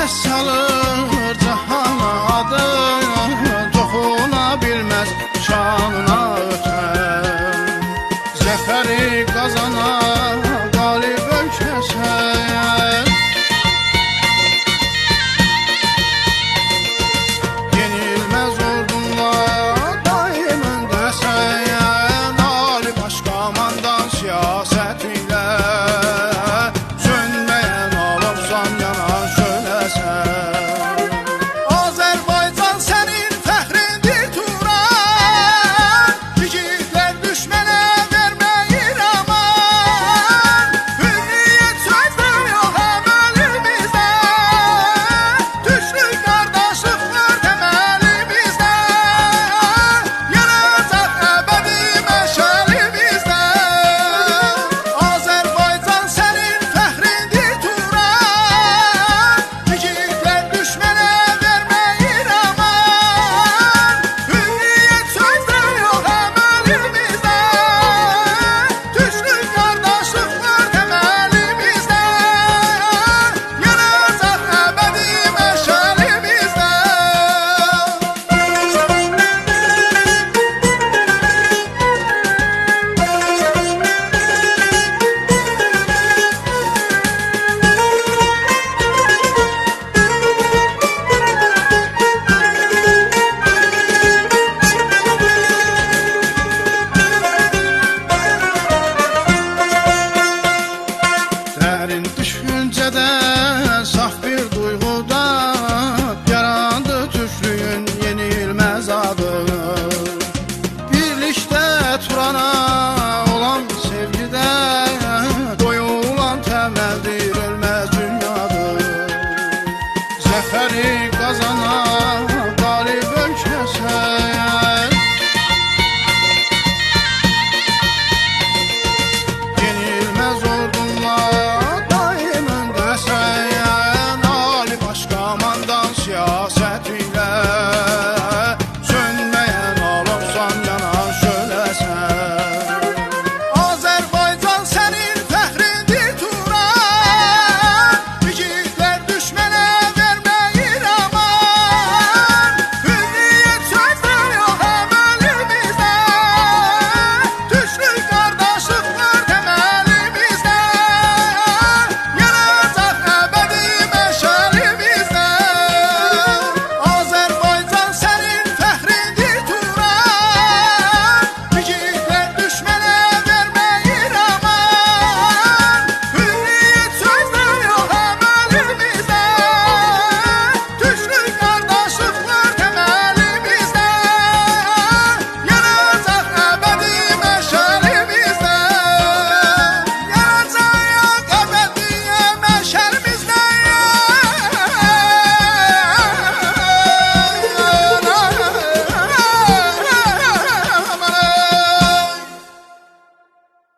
Bəs salır cahana adı, toxuna bilməz şanına ötən. Zəfəri qazana qalib ölkəsən, yenilməz ordunla daim öndəsən. Ali baş komandan siyasət ilə sönməyən alovsan yana söyləsən. Azərbaycan sənin fəxrindir Turan, igidlər düşmənə verməyir aman. Hürriyyət sözü yox həm əlimizdə, türklük qardaşlıq var təməlimizdə, yanacaq əbədi məşəlimizdə. Azərbaycan sənin fəxrindir Turan, igidlər düşmənə verməyir aman. Hürriyyət sözü yox həm əlimizdə, türklük qardaşlıq var təməlimizdə, yanacaq əbədi məşəlimizdə. Dərin düşüncədə, saf bir duyğuda